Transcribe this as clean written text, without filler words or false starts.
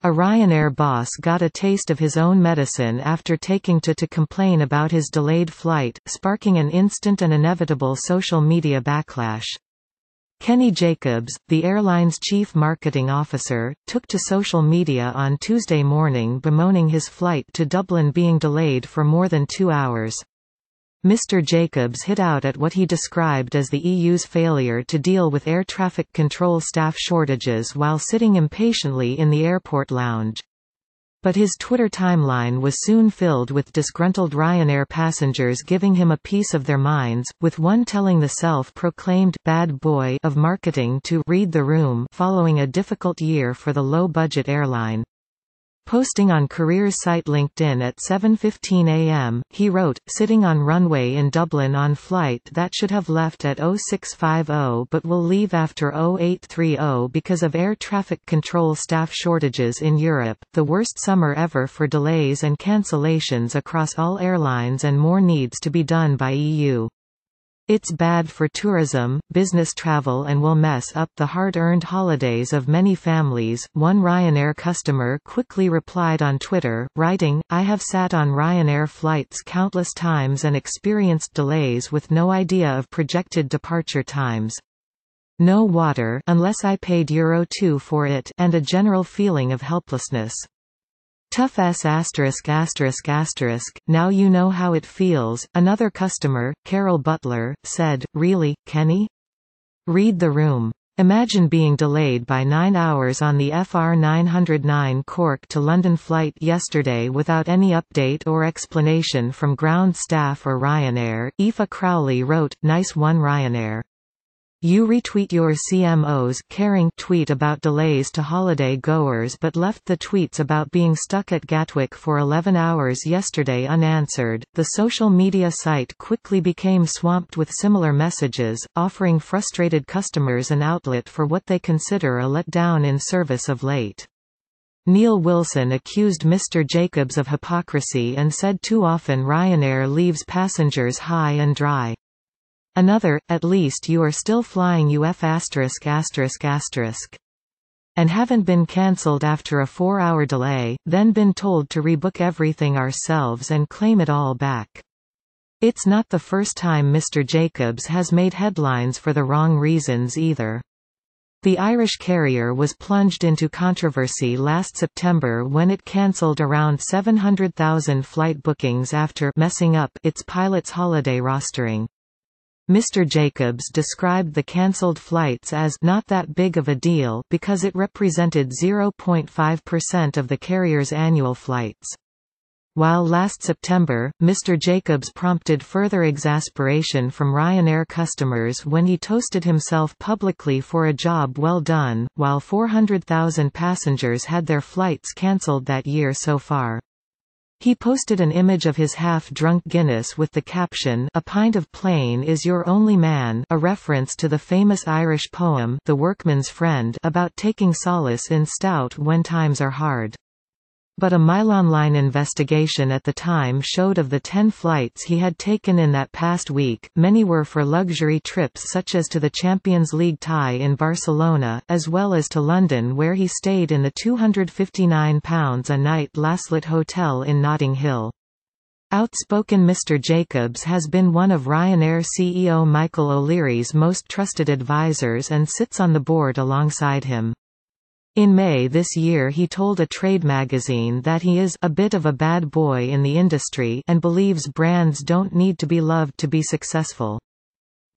A Ryanair boss got a taste of his own medicine after taking to complain about his delayed flight, sparking an instant and inevitable social media backlash. Kenny Jacobs, the airline's chief marketing officer, took to social media on Tuesday morning bemoaning his flight to Dublin being delayed for more than 2 hours. Mr. Jacobs hit out at what he described as the EU's failure to deal with air traffic control staff shortages while sitting impatiently in the airport lounge. But his Twitter timeline was soon filled with disgruntled Ryanair passengers giving him a piece of their minds, with one telling the self-proclaimed «bad boy» of marketing to «read the room» following a difficult year for the low-budget airline. Posting on careers site LinkedIn at 7:15 a.m., he wrote, "Sitting on runway in Dublin on flight that should have left at 0650 but will leave after 0830 because of air traffic control staff shortages in Europe, the worst summer ever for delays and cancellations across all airlines and more needs to be done by EU. It's bad for tourism, business travel and will mess up the hard-earned holidays of many families." One Ryanair customer quickly replied on Twitter, writing, "I have sat on Ryanair flights countless times and experienced delays with no idea of projected departure times. No water unless I paid €2 for it and a general feeling of helplessness. Tough s******, now you know how it feels." Another customer, Carol Butler, said, "Really, Kenny? Read the room. Imagine being delayed by 9 hours on the FR 909 Cork to London flight yesterday without any update or explanation from ground staff or Ryanair." Aoife Crowley wrote, "Nice one Ryanair. You retweet your CMO's caring tweet about delays to holiday goers but left the tweets about being stuck at Gatwick for 11 hours yesterday unanswered." The social media site quickly became swamped with similar messages, offering frustrated customers an outlet for what they consider a letdown in service of late. Neil Wilson accused Mr. Jacobs of hypocrisy and said too often Ryanair leaves passengers high and dry. Another, "At least you are still flying UF******, and haven't been cancelled after a 4-hour delay, then been told to rebook everything ourselves and claim it all back." It's not the first time Mr. Jacobs has made headlines for the wrong reasons either. The Irish carrier was plunged into controversy last September when it cancelled around 700,000 flight bookings after messing up its pilots' holiday rostering. Mr. Jacobs described the cancelled flights as "not that big of a deal" because it represented 0.5% of the carrier's annual flights. While last September, Mr. Jacobs prompted further exasperation from Ryanair customers when he toasted himself publicly for a job well done, while 400,000 passengers had their flights cancelled that year so far. He posted an image of his half-drunk Guinness with the caption, "A pint of plain is your only man," a reference to the famous Irish poem The Workman's Friend about taking solace in stout when times are hard. But a MileOnline investigation at the time showed of the 10 flights he had taken in that past week, many were for luxury trips such as to the Champions League tie in Barcelona, as well as to London where he stayed in the £259 a night Laslet Hotel in Notting Hill. Outspoken Mr. Jacobs has been one of Ryanair CEO Michael O'Leary's most trusted advisors and sits on the board alongside him. In May this year he told a trade magazine that he is a bit of a bad boy in the industry and believes brands don't need to be loved to be successful.